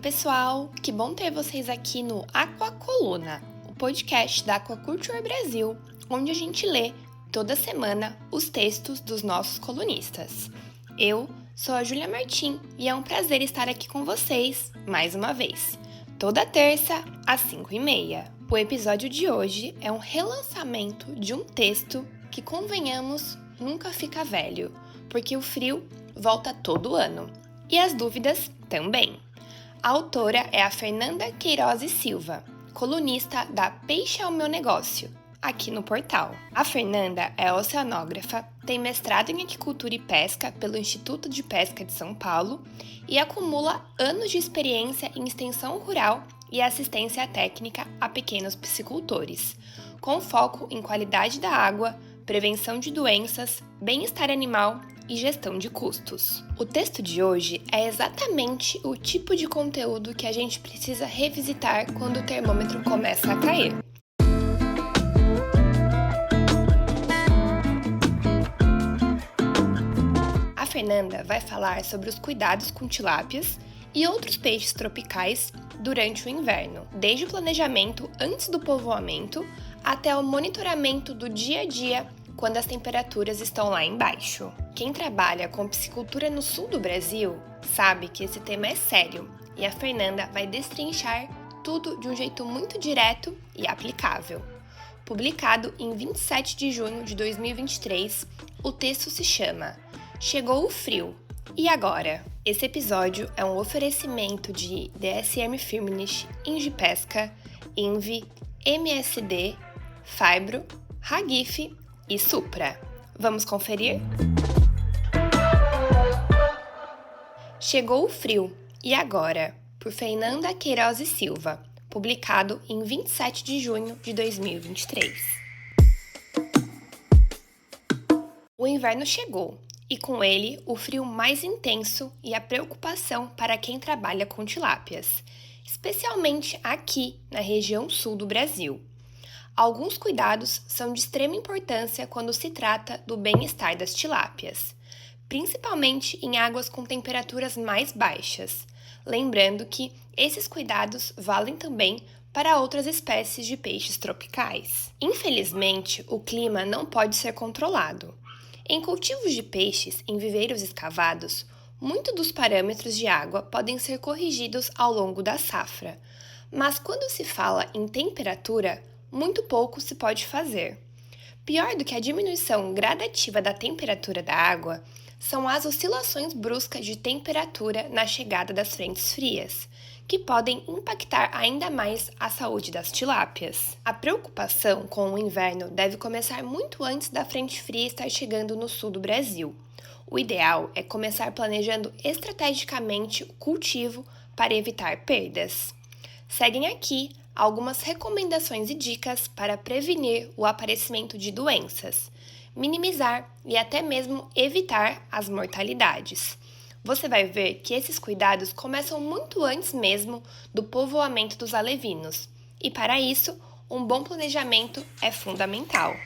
pessoal! Que bom ter vocês aqui no Aquacoluna, o podcast da Aquaculture Brasil, onde a gente lê toda semana os textos dos nossos colunistas. Eu sou a Júlia Martim e é um prazer estar aqui com vocês mais uma vez, toda terça às 5h30. O episódio de hoje é um relançamento de um texto que, convenhamos, nunca fica velho, porque o frio volta todo ano. E as dúvidas também. A autora é a Fernanda Queiroz e Silva, colunista da Peixe é o Meu Negócio, aqui no portal. A Fernanda é oceanógrafa, tem mestrado em aquicultura e pesca pelo Instituto de Pesca de São Paulo e acumula anos de experiência em extensão rural e assistência técnica a pequenos piscicultores, com foco em qualidade da água, prevenção de doenças, bem-estar animal e gestão de custos. O texto de hoje é exatamente o tipo de conteúdo que a gente precisa revisitar quando o termômetro começa a cair. A Fernanda vai falar sobre os cuidados com tilápias e outros peixes tropicais durante o inverno, desde o planejamento antes do povoamento até o monitoramento do dia a dia quando as temperaturas estão lá embaixo. Quem trabalha com piscicultura no sul do Brasil sabe que esse tema é sério e a Fernanda vai destrinchar tudo de um jeito muito direto e aplicável. Publicado em 27 de junho de 2023, o texto se chama Chegou o Frio, e agora? Esse episódio é um oferecimento de DSM Firmenich, Ingipesca, Invi, MSD, Fibro, Hagif e Supra. Vamos conferir? Chegou o Frio, e agora? Por Fernanda Queiroz e Silva, publicado em 27 de junho de 2023. O inverno chegou, e com ele o frio mais intenso e a preocupação para quem trabalha com tilápias, especialmente aqui na região sul do Brasil. Alguns cuidados são de extrema importância quando se trata do bem-estar das tilápias, principalmente em águas com temperaturas mais baixas, lembrando que esses cuidados valem também para outras espécies de peixes tropicais. Infelizmente, o clima não pode ser controlado. Em cultivos de peixes em viveiros escavados, muitos dos parâmetros de água podem ser corrigidos ao longo da safra, mas quando se fala em temperatura, muito pouco se pode fazer. Pior do que a diminuição gradativa da temperatura da água são as oscilações bruscas de temperatura na chegada das frentes frias, que podem impactar ainda mais a saúde das tilápias. A preocupação com o inverno deve começar muito antes da frente fria estar chegando no sul do Brasil. O ideal é começar planejando estrategicamente o cultivo para evitar perdas. Seguem aqui algumas recomendações e dicas para prevenir o aparecimento de doenças, minimizar e até mesmo evitar as mortalidades. Você vai ver que esses cuidados começam muito antes mesmo do povoamento dos alevinos, e para isso, um bom planejamento é fundamental.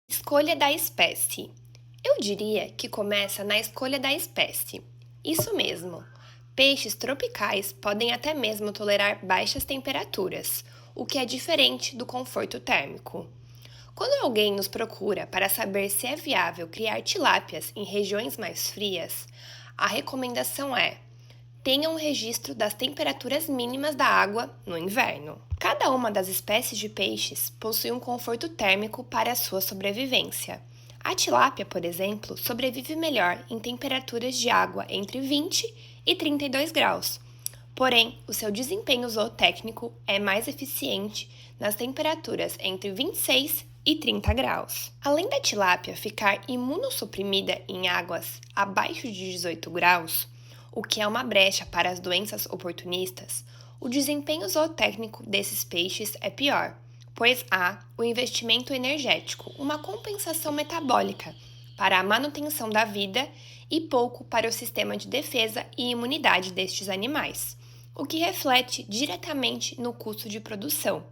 Escolha da espécie. Eu diria que começa na escolha da espécie. Isso mesmo. Peixes tropicais podem até mesmo tolerar baixas temperaturas, o que é diferente do conforto térmico. Quando alguém nos procura para saber se é viável criar tilápias em regiões mais frias, a recomendação é: tenha um registro das temperaturas mínimas da água no inverno. Cada uma das espécies de peixes possui um conforto térmico para a sua sobrevivência. A tilápia, por exemplo, sobrevive melhor em temperaturas de água entre 20 e 32 graus. Porém, o seu desempenho zootécnico é mais eficiente nas temperaturas entre 26 e 30 graus. Além da tilápia ficar imunossuprimida em águas abaixo de 18 graus, o que é uma brecha para as doenças oportunistas, o desempenho zootécnico desses peixes é pior, pois há o investimento energético, uma compensação metabólica para a manutenção da vida e pouco para o sistema de defesa e imunidade destes animais, o que reflete diretamente no custo de produção,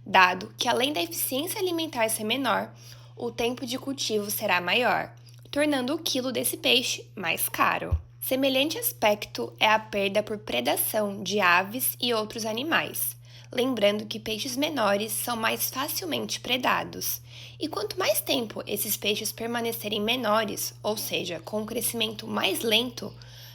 dado que além da eficiência alimentar ser menor, o tempo de cultivo será maior, tornando o quilo desse peixe mais caro. Semelhante aspecto é a perda por predação de aves e outros animais, lembrando que peixes menores são mais facilmente predados. E quanto mais tempo esses peixes permanecerem menores, ou seja, com um crescimento mais lento,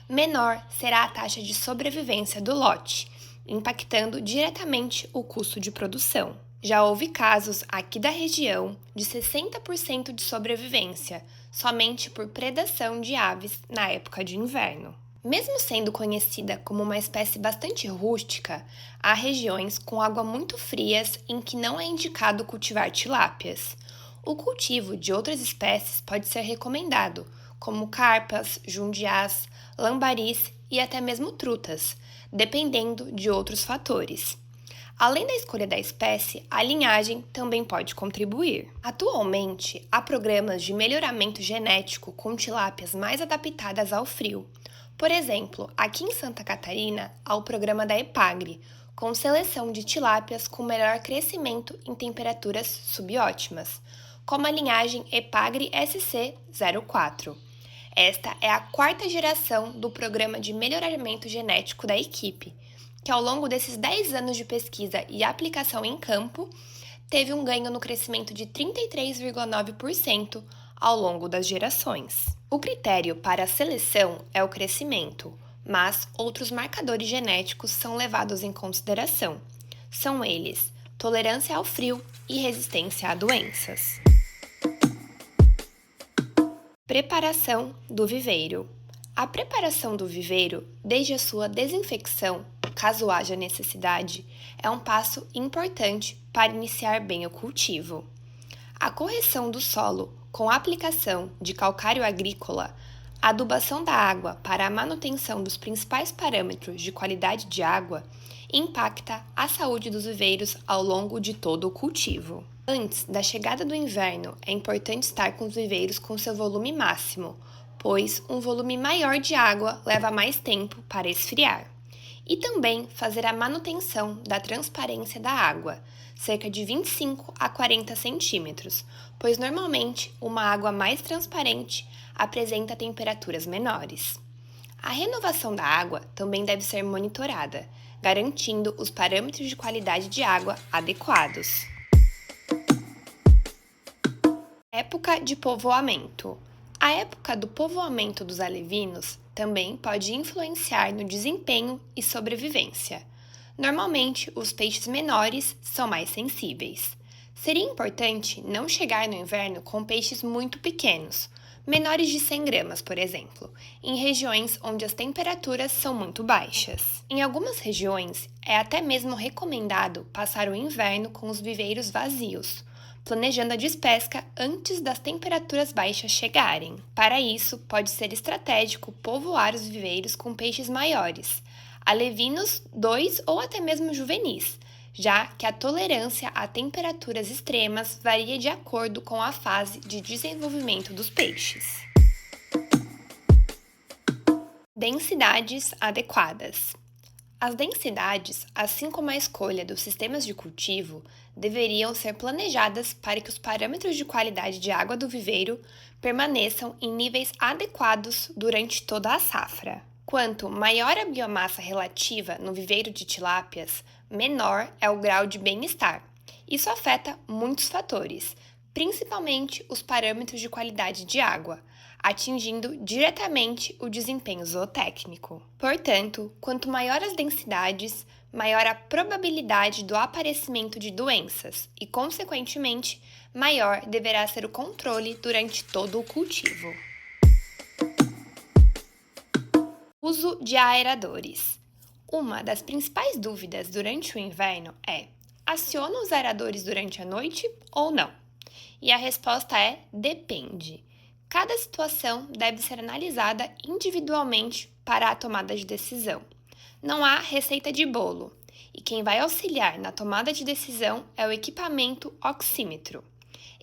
menor será a taxa de sobrevivência do lote, impactando diretamente o custo de produção. Já houve casos aqui da região de 60% de sobrevivência, somente por predação de aves na época de inverno. Mesmo sendo conhecida como uma espécie bastante rústica, há regiões com água muito frias em que não é indicado cultivar tilápias. O cultivo de outras espécies pode ser recomendado, como carpas, jundiás, lambaris e até mesmo trutas, dependendo de outros fatores. Além da escolha da espécie, a linhagem também pode contribuir. Atualmente, há programas de melhoramento genético com tilápias mais adaptadas ao frio. Por exemplo, aqui em Santa Catarina, há o programa da EPAGRE, com seleção de tilápias com melhor crescimento em temperaturas subótimas, como a linhagem EPAGRE SC04. Esta é a quarta geração do programa de melhoramento genético da equipe, que ao longo desses 10 anos de pesquisa e aplicação em campo, teve um ganho no crescimento de 33,9% ao longo das gerações. O critério para a seleção é o crescimento, mas outros marcadores genéticos são levados em consideração. São eles: tolerância ao frio e resistência a doenças. Preparação do viveiro. A preparação do viveiro, desde a sua desinfecção, caso haja necessidade, é um passo importante para iniciar bem o cultivo. A correção do solo com a aplicação de calcário agrícola, a adubação da água para a manutenção dos principais parâmetros de qualidade de água, impacta a saúde dos viveiros ao longo de todo o cultivo. Antes da chegada do inverno, é importante estar com os viveiros com seu volume máximo, pois um volume maior de água leva mais tempo para esfriar. E também fazer a manutenção da transparência da água, cerca de 25 a 40 centímetros, pois normalmente uma água mais transparente apresenta temperaturas menores. A renovação da água também deve ser monitorada, garantindo os parâmetros de qualidade de água adequados. Época de povoamento. A época do povoamento dos alevinos também pode influenciar no desempenho e sobrevivência. Normalmente, os peixes menores são mais sensíveis. Seria importante não chegar no inverno com peixes muito pequenos, menores de 100 gramas, por exemplo, em regiões onde as temperaturas são muito baixas. Em algumas regiões, é até mesmo recomendado passar o inverno com os viveiros vazios, planejando a despesca antes das temperaturas baixas chegarem. Para isso, pode ser estratégico povoar os viveiros com peixes maiores, alevinos, 2 ou até mesmo juvenis, já que a tolerância a temperaturas extremas varia de acordo com a fase de desenvolvimento dos peixes. Densidades adequadas. As densidades, assim como a escolha dos sistemas de cultivo, deveriam ser planejadas para que os parâmetros de qualidade de água do viveiro permaneçam em níveis adequados durante toda a safra. Quanto maior a biomassa relativa no viveiro de tilápias, menor é o grau de bem-estar. Isso afeta muitos fatores, principalmente os parâmetros de qualidade de água, atingindo diretamente o desempenho zootécnico. Portanto, quanto maior as densidades, maior a probabilidade do aparecimento de doenças e, consequentemente, maior deverá ser o controle durante todo o cultivo. Uso de aeradores. Uma das principais dúvidas durante o inverno é: aciono os aeradores durante a noite ou não? E a resposta é: depende. Cada situação deve ser analisada individualmente para a tomada de decisão. Não há receita de bolo, e quem vai auxiliar na tomada de decisão é o equipamento oxímetro.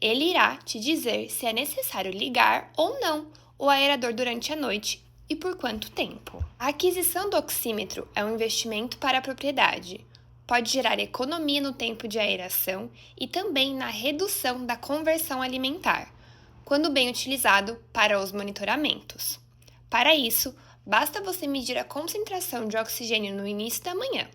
Ele irá te dizer se é necessário ligar ou não o aerador durante a noite e por quanto tempo. A aquisição do oxímetro é um investimento para a propriedade. Pode gerar economia no tempo de aeração e também na redução da conversão alimentar, quando bem utilizado para os monitoramentos. Para isso, basta você medir a concentração de oxigênio no início da manhã.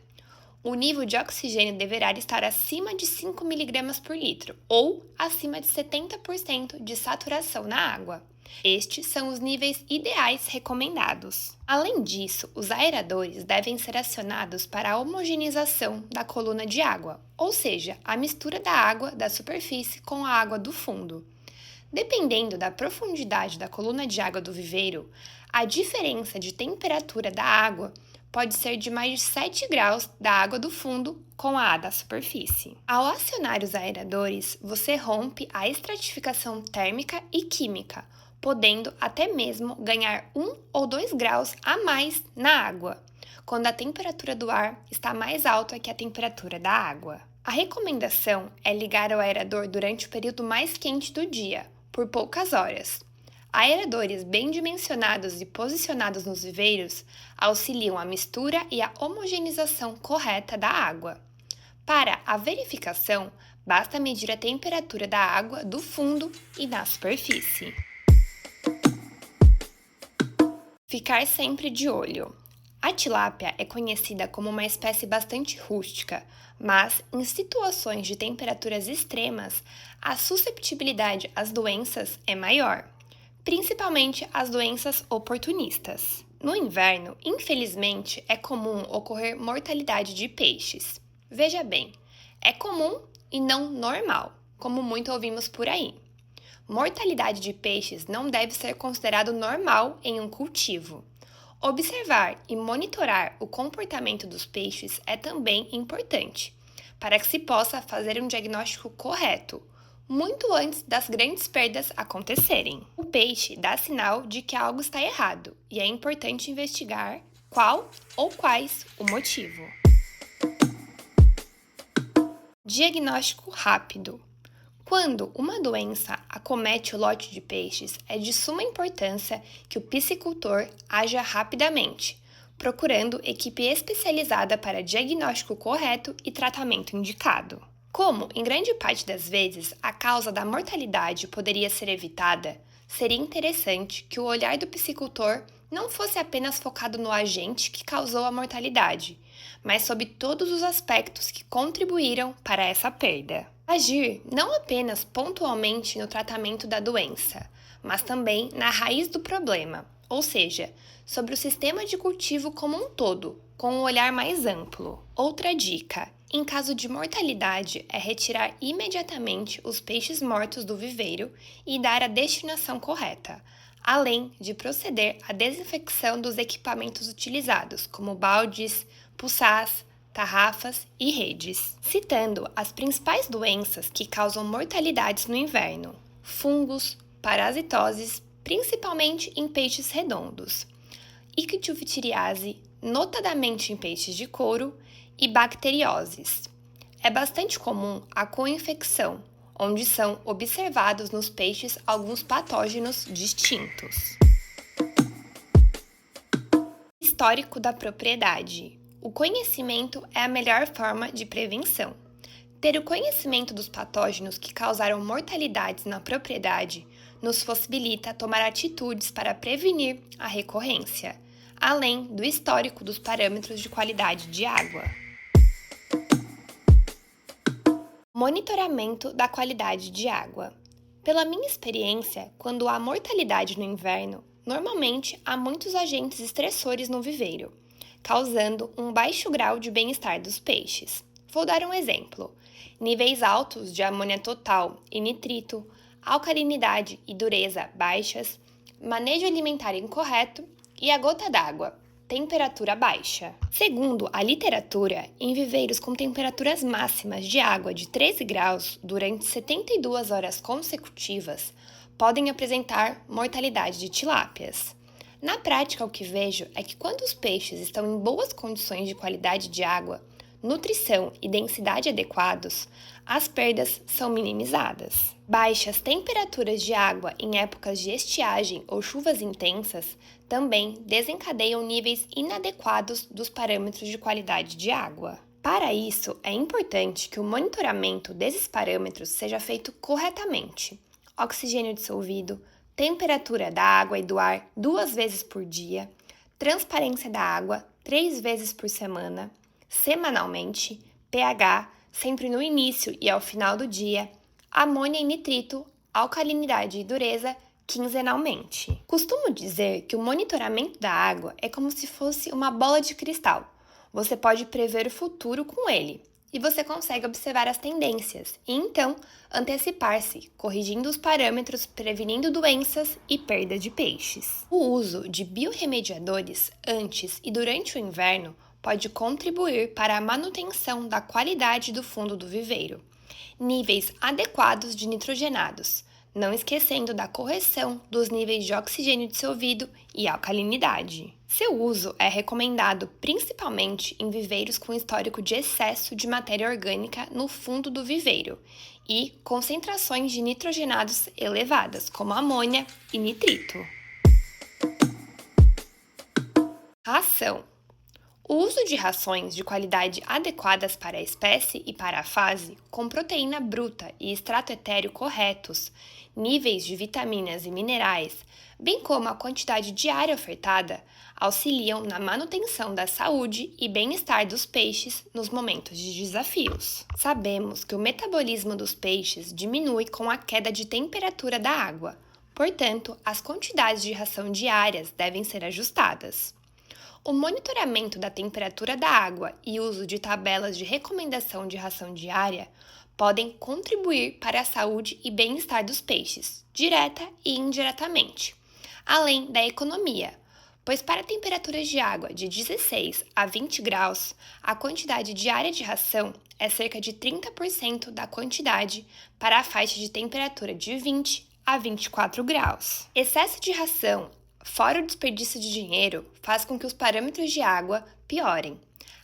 O nível de oxigênio deverá estar acima de 5 mg por litro ou acima de 70% de saturação na água. Estes são os níveis ideais recomendados. Além disso, os aeradores devem ser acionados para a homogeneização da coluna de água, ou seja, a mistura da água da superfície com a água do fundo. Dependendo da profundidade da coluna de água do viveiro, a diferença de temperatura da água pode ser de mais de 7 graus da água do fundo com a da superfície. Ao acionar os aeradores, você rompe a estratificação térmica e química, podendo até mesmo ganhar 1 ou 2 graus a mais na água, quando a temperatura do ar está mais alta que a temperatura da água. A recomendação é ligar o aerador durante o período mais quente do dia, por poucas horas. Aeradores bem dimensionados e posicionados nos viveiros auxiliam a mistura e a homogeneização correta da água. Para a verificação, basta medir a temperatura da água do fundo e da superfície. Ficar sempre de olho. A tilápia é conhecida como uma espécie bastante rústica, mas em situações de temperaturas extremas, a susceptibilidade às doenças é maior, principalmente as doenças oportunistas. No inverno, infelizmente, é comum ocorrer mortalidade de peixes. Veja bem, é comum e não normal, como muito ouvimos por aí. Mortalidade de peixes não deve ser considerado normal em um cultivo. Observar e monitorar o comportamento dos peixes é também importante, para que se possa fazer um diagnóstico correto, muito antes das grandes perdas acontecerem. O peixe dá sinal de que algo está errado e é importante investigar qual ou quais o motivo. Diagnóstico rápido. Quando uma doença acomete o lote de peixes, é de suma importância que o piscicultor haja rapidamente, procurando equipe especializada para diagnóstico correto e tratamento indicado. Como, em grande parte das vezes, a causa da mortalidade poderia ser evitada, seria interessante que o olhar do piscicultor não fosse apenas focado no agente que causou a mortalidade, mas sobre todos os aspectos que contribuíram para essa perda. Agir não apenas pontualmente no tratamento da doença, mas também na raiz do problema, ou seja, sobre o sistema de cultivo como um todo, com um olhar mais amplo. Outra dica: em caso de mortalidade, é retirar imediatamente os peixes mortos do viveiro e dar a destinação correta, além de proceder à desinfecção dos equipamentos utilizados, como baldes, puçás, tarrafas e redes. Citando as principais doenças que causam mortalidades no inverno: fungos, parasitoses, principalmente em peixes redondos, ictiofthiriase, notadamente em peixes de couro, e bacterioses. É bastante comum a co-infecção, onde são observados nos peixes alguns patógenos distintos. Histórico da propriedade. O conhecimento é a melhor forma de prevenção. Ter o conhecimento dos patógenos que causaram mortalidades na propriedade nos possibilita tomar atitudes para prevenir a recorrência, além do histórico dos parâmetros de qualidade de água. Monitoramento da qualidade de água. Pela minha experiência, quando há mortalidade no inverno, normalmente há muitos agentes estressores no viveiro, causando um baixo grau de bem-estar dos peixes. Vou dar um exemplo: níveis altos de amônia total e nitrito, alcalinidade e dureza baixas, manejo alimentar incorreto e a gota d'água, temperatura baixa. Segundo a literatura, em viveiros com temperaturas máximas de água de 13 graus durante 72 horas consecutivas, podem apresentar mortalidade de tilápias. Na prática, o que vejo é que quando os peixes estão em boas condições de qualidade de água, nutrição e densidade adequados, as perdas são minimizadas. Baixas temperaturas de água em épocas de estiagem ou chuvas intensas também desencadeiam níveis inadequados dos parâmetros de qualidade de água. Para isso, é importante que o monitoramento desses parâmetros seja feito corretamente. Oxigênio dissolvido, temperatura da água e do ar 2 vezes por dia, transparência da água 3 vezes por semana, semanalmente, pH sempre no início e ao final do dia, amônia e nitrito, alcalinidade e dureza quinzenalmente. Costumo dizer que o monitoramento da água é como se fosse uma bola de cristal. Você pode prever o futuro com ele e você consegue observar as tendências e então antecipar-se, corrigindo os parâmetros, prevenindo doenças e perda de peixes. O uso de biorremediadores antes e durante o inverno pode contribuir para a manutenção da qualidade do fundo do viveiro. Níveis adequados de nitrogenados, não esquecendo da correção dos níveis de oxigênio dissolvido e alcalinidade. Seu uso é recomendado principalmente em viveiros com histórico de excesso de matéria orgânica no fundo do viveiro e concentrações de nitrogenados elevadas, como amônia e nitrito. Ração. O uso de rações de qualidade adequadas para a espécie e para a fase, com proteína bruta e extrato etéreo corretos, níveis de vitaminas e minerais, bem como a quantidade diária ofertada, auxiliam na manutenção da saúde e bem-estar dos peixes nos momentos de desafios. Sabemos que o metabolismo dos peixes diminui com a queda de temperatura da água, portanto, as quantidades de ração diárias devem ser ajustadas. O monitoramento da temperatura da água e uso de tabelas de recomendação de ração diária podem contribuir para a saúde e bem-estar dos peixes, direta e indiretamente, além da economia, pois para temperaturas de água de 16 a 20 graus, a quantidade diária de ração é cerca de 30% da quantidade para a faixa de temperatura de 20 a 24 graus. Excesso de ração, fora o desperdício de dinheiro, faz com que os parâmetros de água piorem.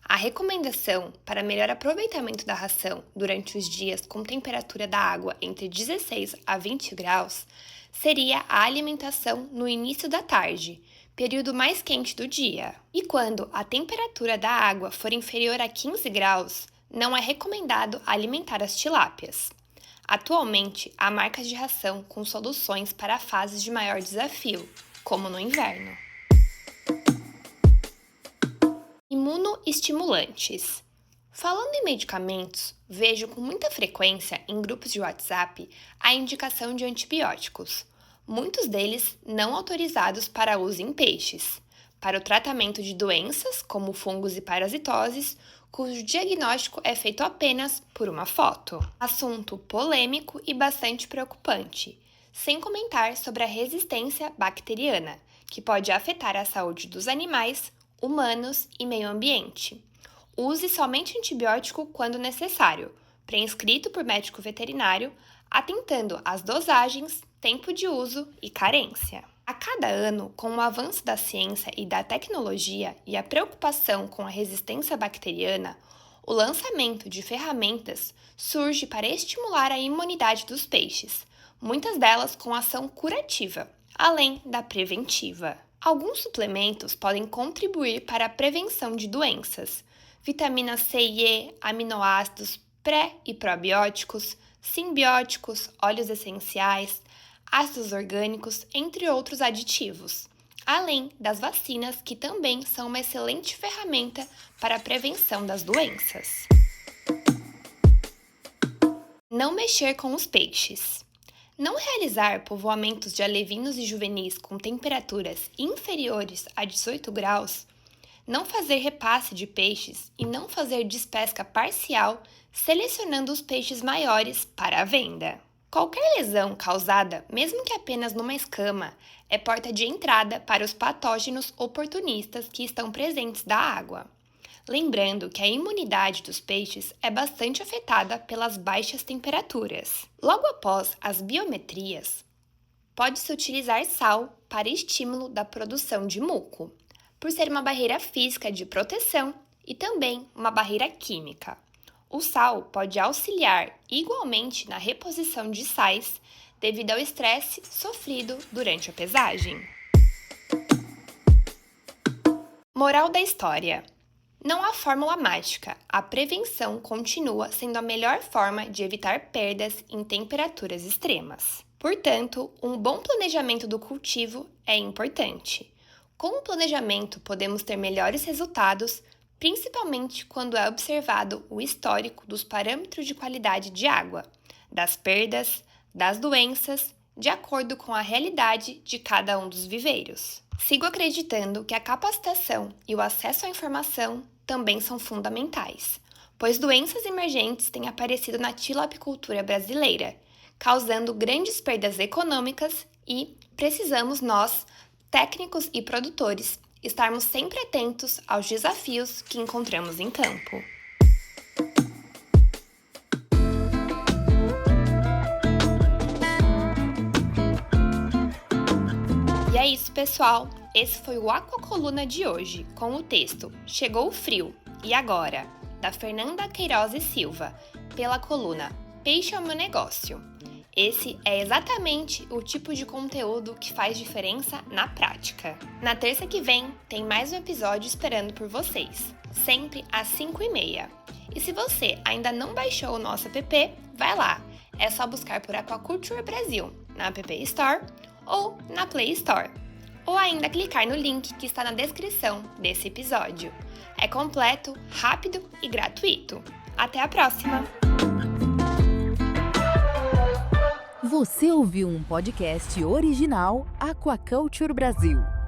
A recomendação para melhor aproveitamento da ração durante os dias com temperatura da água entre 16 a 20 graus seria a alimentação no início da tarde, período mais quente do dia. E quando a temperatura da água for inferior a 15 graus, não é recomendado alimentar as tilápias. Atualmente, há marcas de ração com soluções para fases de maior desafio, como no inverno. Imunoestimulantes. Falando em medicamentos, vejo com muita frequência em grupos de WhatsApp a indicação de antibióticos, muitos deles não autorizados para uso em peixes, para o tratamento de doenças como fungos e parasitoses, cujo diagnóstico é feito apenas por uma foto. Assunto polêmico e bastante preocupante. Sem comentar sobre a resistência bacteriana, que pode afetar a saúde dos animais, humanos e meio ambiente. Use somente antibiótico quando necessário, prescrito por médico veterinário, atentando às dosagens, tempo de uso e carência. A cada ano, com o avanço da ciência e da tecnologia e a preocupação com a resistência bacteriana, o lançamento de ferramentas surge para estimular a imunidade dos peixes, muitas delas com ação curativa, além da preventiva. Alguns suplementos podem contribuir para a prevenção de doenças, vitamina C e E, aminoácidos, pré- e probióticos, simbióticos, óleos essenciais, ácidos orgânicos, entre outros aditivos, além das vacinas, que também são uma excelente ferramenta para a prevenção das doenças. Não mexer com os peixes. Não realizar povoamentos de alevinos e juvenis com temperaturas inferiores a 18 graus, não fazer repasse de peixes e não fazer despesca parcial, selecionando os peixes maiores para a venda. Qualquer lesão causada, mesmo que apenas numa escama, é porta de entrada para os patógenos oportunistas que estão presentes da água. Lembrando que a imunidade dos peixes é bastante afetada pelas baixas temperaturas. Logo após as biometrias, pode-se utilizar sal para estímulo da produção de muco, por ser uma barreira física de proteção e também uma barreira química. O sal pode auxiliar igualmente na reposição de sais devido ao estresse sofrido durante a pesagem. Moral da história: não há fórmula mágica, a prevenção continua sendo a melhor forma de evitar perdas em temperaturas extremas. Portanto, um bom planejamento do cultivo é importante. Com o planejamento, podemos ter melhores resultados, principalmente quando é observado o histórico dos parâmetros de qualidade de água, das perdas, das doenças, de acordo com a realidade de cada um dos viveiros. Sigo acreditando que a capacitação e o acesso à informação também são fundamentais, pois doenças emergentes têm aparecido na tilapicultura brasileira, causando grandes perdas econômicas e precisamos nós, técnicos e produtores, estarmos sempre atentos aos desafios que encontramos em campo. E é isso, pessoal! Esse foi o Aquacoluna de hoje, com o texto Chegou o Frio, e agora? Da Fernanda Queiroz e Silva, pela coluna Peixe é o meu negócio. Esse é exatamente o tipo de conteúdo que faz diferença na prática. Na terça que vem, tem mais um episódio esperando por vocês, sempre às 5h30. E se você ainda não baixou o nosso app, vai lá, é só buscar por Aquaculture Brasil na App Store ou na Play Store. Ou ainda clicar no link que está na descrição desse episódio. É completo, rápido e gratuito. Até a próxima! Você ouviu um podcast original Aquaculture Brasil.